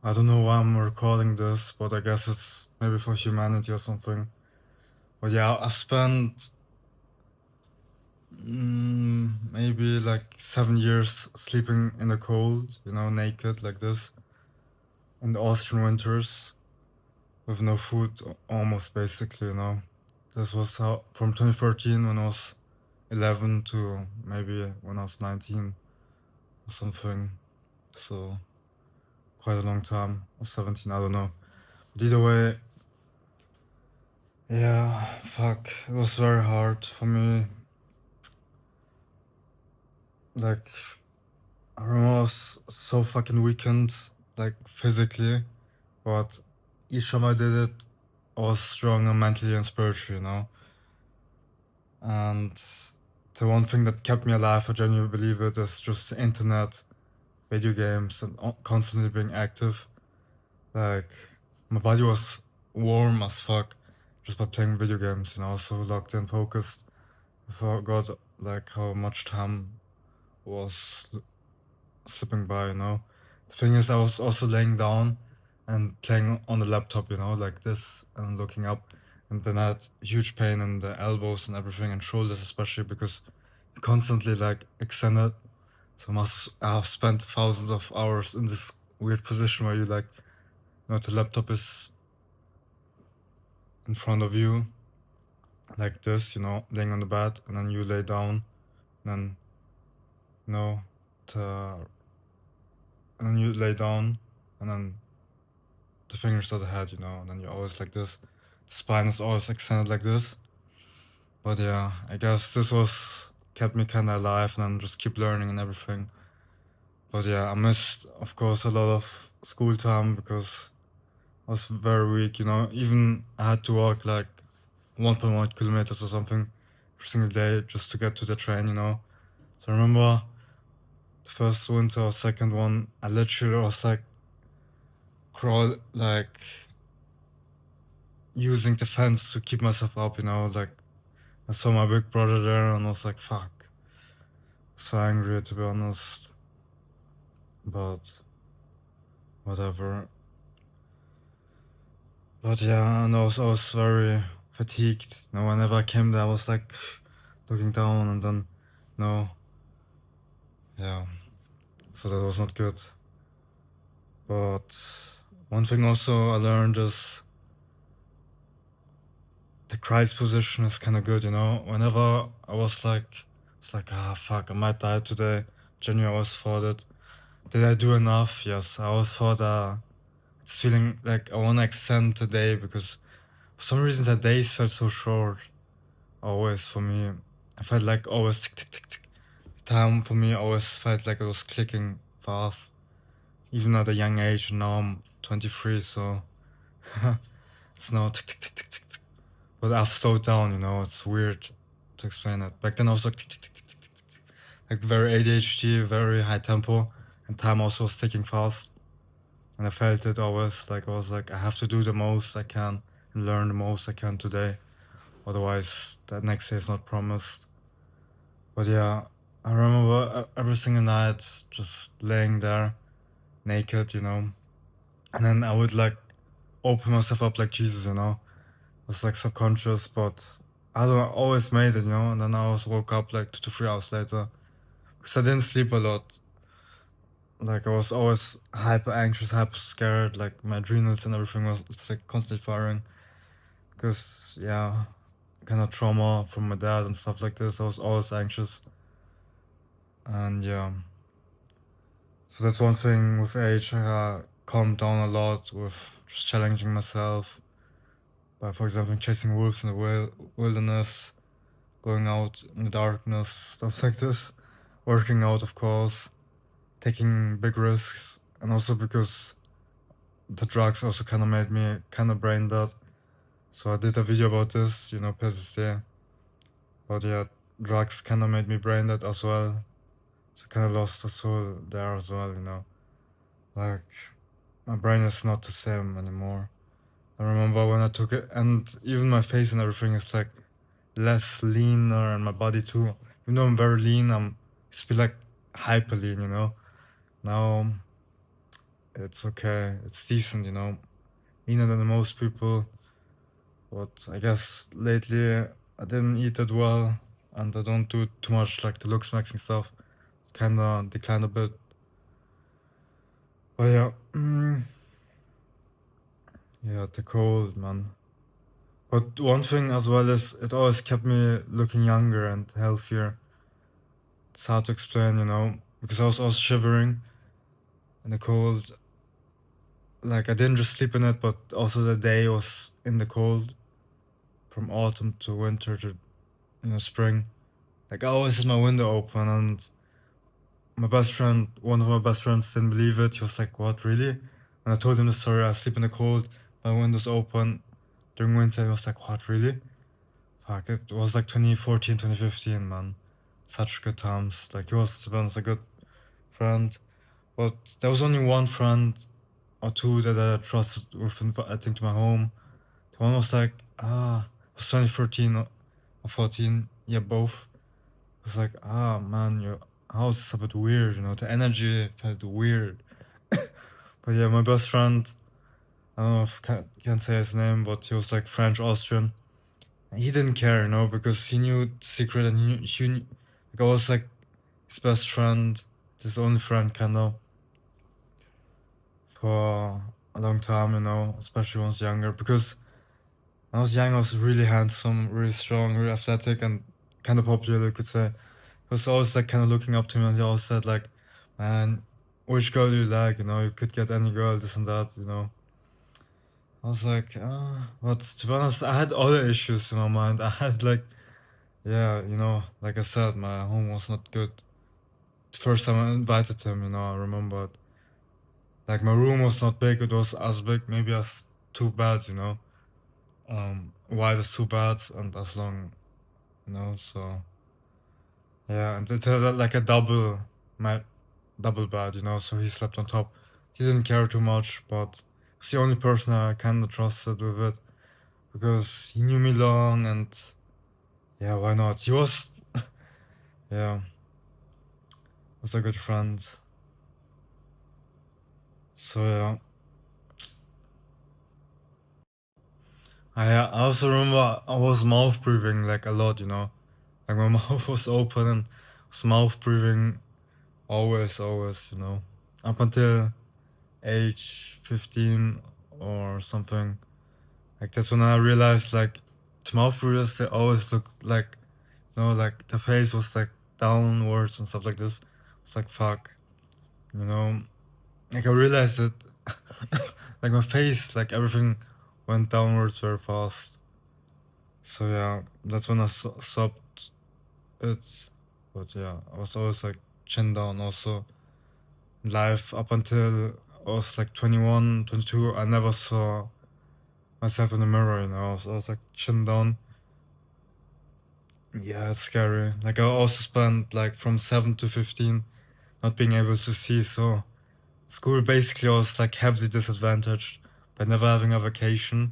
I don't know why I'm recording this, but I guess it's maybe for humanity or something. But yeah, I spent maybe like 7 years sleeping in the cold, naked like this, in the Austrian winters, with no food, almost basically. This was how from 2013 when I was 11 to maybe when I was 19 or something. So quite a long time, or 17, I don't know. But either way, yeah, fuck. It was very hard for me. Like, I remember I was so fucking weakened, like physically, but each time I did it, I was stronger mentally and spiritually. And the one thing that kept me alive, I genuinely believe it, is just the internet, video games, and constantly being active. Like, my body was warm as fuck just by playing video games, so locked in, focused. I forgot, like, how much time was slipping by. The thing is, I was also laying down and playing on the laptop, like this, and looking up. And then I had huge pain in the elbows and everything, and shoulders especially, because constantly, like, extended. So I have spent thousands of hours in this weird position where the laptop is in front of you, like this, laying on the bed, and then you lay down, and then, you know, the, and then you lay down, and then the fingers at the head, and then you're always like this. The spine is always extended like this. But yeah, I guess this was kept me kind of alive, and then just keep learning and everything. But yeah, I missed, of course, a lot of school time because I was very weak. Even I had to walk like 1.1 kilometers or something every single day just to get to the train. So I remember the first winter or second one, I literally was like using the fence to keep myself up. Like, I saw my big brother there and I was like, fuck. So angry, to be honest. But whatever. But yeah, and I was very fatigued. Whenever I came there, I was like looking down, and then, no. Yeah. So that was not good. But one thing also I learned is the Christ position is kind of good. Whenever I was like, it's like, fuck, I might die today. Genuinely, I always thought it. Did I do enough? Yes, I always thought it's feeling like I want to extend the day, because for some reason the days felt so short. Always for me, I felt like always tick tick tick tick. The time for me always felt like it was clicking fast, even at a young age. And now I'm 23, so it's now tick tick tick tick tick tick. But I've slowed down. It's weird to explain it. Back then I was like tick tick tick tick tick tick, tick. Like very ADHD, very high tempo, and time also was ticking fast. And I felt it always, like I was like, I have to do the most I can and learn the most I can today. Otherwise, that next day is not promised. But yeah, I remember every single night just laying there naked. And then I would like open myself up like Jesus. It was like subconscious, but I don't know, always made it. And then I always woke up like 2 to 3 hours later because I didn't sleep a lot. Like, I was always hyper anxious, hyper scared. Like, my adrenals and everything was, it's like constantly firing. Because, yeah, kind of trauma from my dad and stuff like this. I was always anxious. And yeah. So that's one thing with age. I calmed down a lot with just challenging myself by, for example, chasing wolves in the wilderness, going out in the darkness, stuff like this. Working out, of course, taking big risks, and also because the drugs also kind of made me kind of brain dead. So I did a video about this, PSSD. But yeah, drugs kind of made me brain dead as well. So I kind of lost the soul there as well. Like, my brain is not the same anymore. I remember when I took it, and even my face and everything is like less leaner, and my body too. Even though I'm very lean, I'm used to be like hyper lean. Now it's okay. It's decent, you know. Leaner than most people. But I guess lately I didn't eat it well, and I don't do too much like the looks maxing stuff. It kinda declined a bit. But yeah, yeah, the cold, man. But one thing as well is it always kept me looking younger and healthier. It's hard to explain, you know, because I was always shivering in the cold. Like I didn't just sleep in it, but also the day was in the cold, from autumn to winter to spring. Like I always had my window open, and one of my best friends, didn't believe it. He was like, "What, really?" And I told him the story. I sleep in the cold, my window's open during winter. He was like, "What, really?" Fuck, it was like 2014, 2015, man. Such good times. Like he was, to be honest, a good friend. But there was only one friend or two that I trusted with inviting to my home. The one was like, it was 2013 or 14, yeah, both. It was like, man, your house is a bit weird, you know, the energy felt weird. But yeah, my best friend, I don't know if I can say his name, but he was like French Austrian. And he didn't care, you know, because he knew the secret, and like I was like his best friend, his only friend, kind of, for a long time, you know, especially when I was younger. Because when I was young, I was really handsome, really strong, really athletic, and kind of popular, you could say. He was always like kind of looking up to me, and he always said like, "Man, which girl do you like? You know, you could get any girl, this and that, you know." I was like, but to be honest, I had other issues in my mind. I had like, yeah, you know, like I said, my home was not good. The first time I invited him, you know, I remembered. Like my room was not big, it was as big, maybe as two beds, you know. Wide as two beds and as long, you know, so yeah, and it had like a double bed, you know, so he slept on top. He didn't care too much, but he's the only person I kinda trusted with it, because he knew me long, and yeah, why not? He was, yeah, was a good friend. So yeah, I also remember I was mouth breathing like a lot, you know, like my mouth was open and was mouth breathing always, you know, up until age 15 or something. Like that's when I realized like the mouth breathers, they always look like, you know, like the face was like downwards and stuff like this. It's like fuck, you know. Like I realized that like my face, like everything went downwards very fast. So yeah, that's when I stopped it. But yeah, I was always like chin down also in life up until I was like 21, 22. I never saw myself in the mirror, you know. I was like chin down. Yeah, it's scary. Like I also spent like from 7 to 15 not being able to see, so school basically was like heavily disadvantaged by never having a vacation,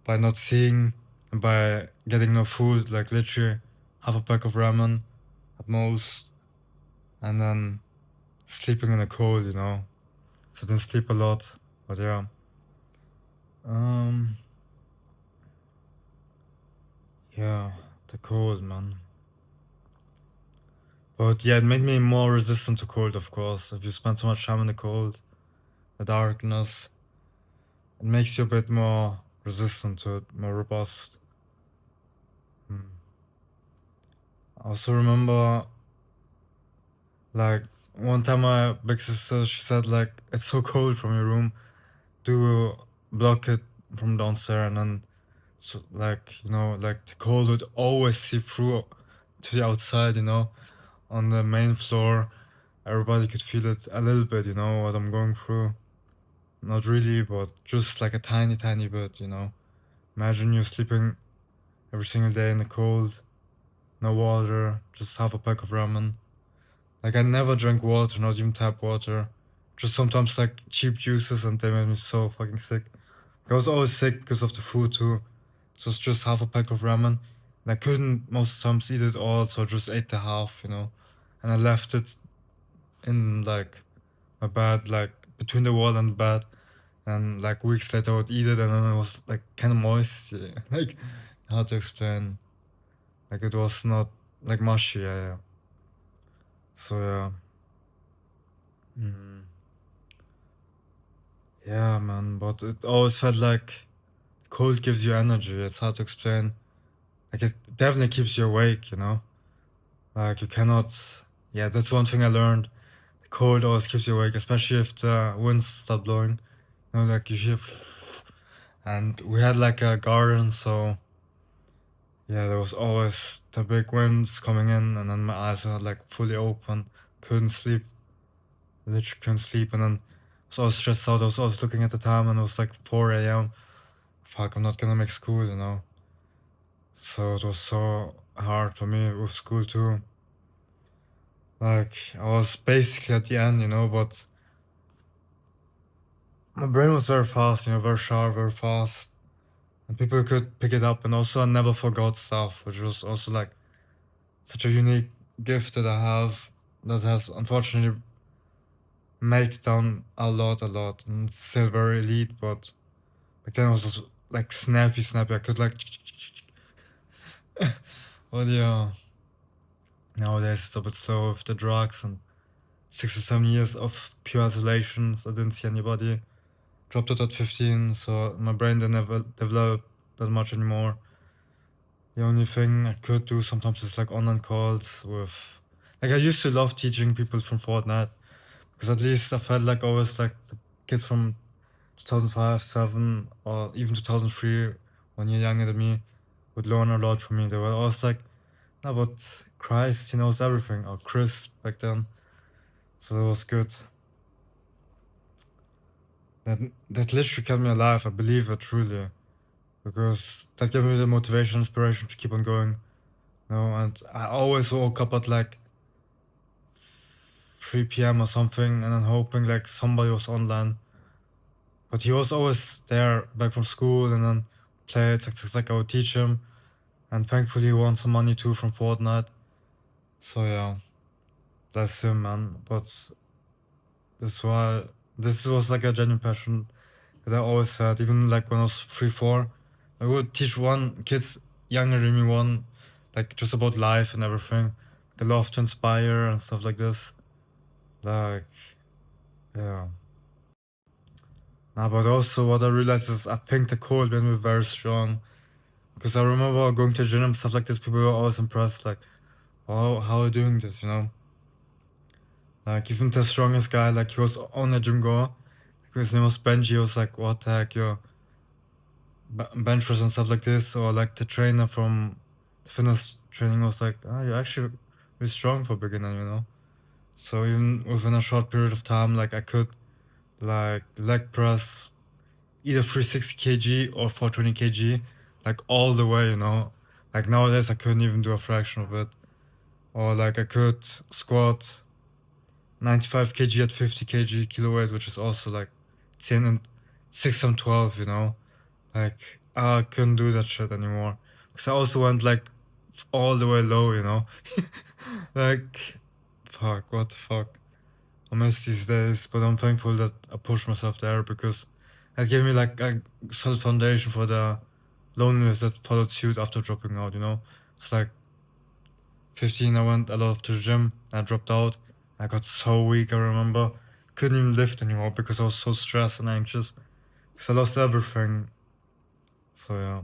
by not seeing, and by getting no food, like literally half a pack of ramen at most, and then sleeping in the cold, you know. So I didn't sleep a lot, but yeah. Um, yeah, the cold, man. But yeah, it made me more resistant to cold, of course. If you spend so much time in the cold, the darkness, it makes you a bit more resistant to it, more robust. Hmm. I also remember, like, one time my big sister, she said, like, it's so cold from your room, do block it from downstairs, and then, so, like, you know, like, the cold would always seep through to the outside, you know, on the main floor. Everybody could feel it a little bit, you know, what I'm going through. Not really, but just like a tiny bit, you know. Imagine you sleeping every single day in the cold, no water, just half a pack of ramen. Like I never drank water, not even tap water. Just sometimes like cheap juices, and they made me so fucking sick. I was always sick because of the food too. So it's just half a pack of ramen. And I couldn't most times eat it all, so I just ate the half, you know. And I left it in like my bed, like between the wall and the bed, and like weeks later I would eat it, and then it was like kind of moist, like hard to explain. Like it was not like mushy, yeah. So yeah. Mm. Yeah, man, but it always felt like cold gives you energy. It's hard to explain. Like it definitely keeps you awake, you know? Like you cannot. Yeah, that's one thing I learned. The cold always keeps you awake, especially if the winds start blowing. You know, like you hear. And we had like a garden, so yeah, there was always the big winds coming in, and then my eyes were like fully open. Couldn't sleep. Literally couldn't sleep, and then I was always stressed out. I was always looking at the time, and it was like 4 a.m. Fuck, I'm not gonna make school, you know? So it was so hard for me with school too. Like, I was basically at the end, you know, but my brain was very fast, you know, very sharp, very fast. And people could pick it up, and also I never forgot stuff, which was also like such a unique gift that I have that has unfortunately melted down a lot, and it's still very elite, but back then it was just like snappy. I could like, but yeah, nowadays it's a bit slow with the drugs and 6 or 7 years of pure isolations. I didn't see anybody. Dropped it at 15, so my brain didn't ever develop that much anymore. The only thing I could do sometimes is like online calls with. Like, I used to love teaching people from Fortnite because at least I felt like always like the kids from 2005, 7, or even 2003, 1 year younger than me, would learn a lot from me. They were always like, no, but Christ, he knows everything, or Chris back then. So that was good. That literally kept me alive. I believe it truly, because that gave me the motivation, inspiration to keep on going. You know, and I always woke up at like 3 p.m. or something, and then hoping like somebody was online. But he was always there, back from school, and then played. Like I would teach him, and thankfully he won some money too from Fortnite. So yeah, that's him, man. But that's why this was like a genuine passion that I always had, even like when I was 3, 4. I would teach one kids younger than me one, like just about life and everything. The love to inspire and stuff like this. Like, yeah. Nah, but also what I realized is I think the cold made me very strong. Because I remember going to gym and stuff like this, people were always impressed, like, wow, how are you doing this, you know? Like, even the strongest guy, like, he was on a gym goer. His name was Benji. He was like, what the heck, you're bench press and stuff like this, or like the trainer from the fitness training was like, you're actually really strong for a beginner, you know. So even within a short period of time, like I could like leg press either 360 kg or 420 kg, like all the way, you know. Like nowadays I couldn't even do a fraction of it, or like I could squat 95 kg at 50 kg kilo weight, which is also like 10 and 6 and 12, you know. Like, I couldn't do that shit anymore. Because I also went, like, all the way low, you know? Like, fuck, what the fuck? I miss these days, but I'm thankful that I pushed myself there because it gave me, like, a solid foundation for the loneliness that followed suit after dropping out, you know? It's like 15, I went a lot to the gym, I dropped out. I got so weak, I remember. Couldn't even lift anymore because I was so stressed and anxious. Because I lost everything. So, yeah.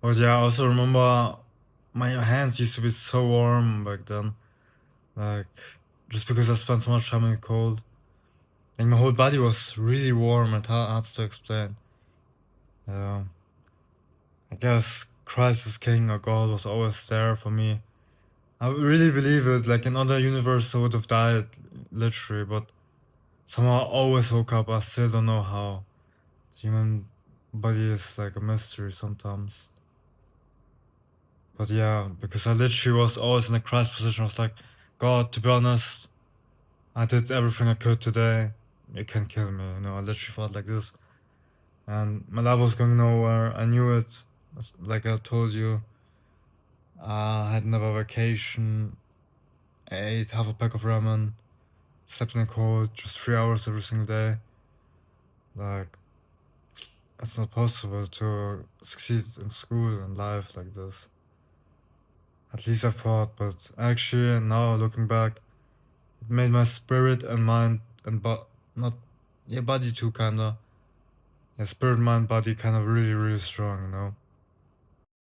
But yeah, I also remember my hands used to be so warm back then. Like, just because I spent so much time in the cold. Like, my whole body was really warm and hard to explain. Yeah. I guess Christ is King or God was always there for me. I really believe it. Like, in other universe, I would have died, literally. But somehow I always woke up. I still don't know how. The human body is like a mystery sometimes. But yeah, because I literally was always in a Christ position. I was like, God, to be honest, I did everything I could today. You can kill me, you know. I literally felt like this. And my life was going nowhere. I knew it. Like I told you, I had never vacation. I ate half a pack of ramen, slept in the cold just 3 hours every single day. Like, it's not possible to succeed in school and life like this. At least I thought, but actually, now looking back, it made my spirit and mind and not, yeah, body too, kinda. Yeah, spirit, mind, body, kind of really, really strong, you know?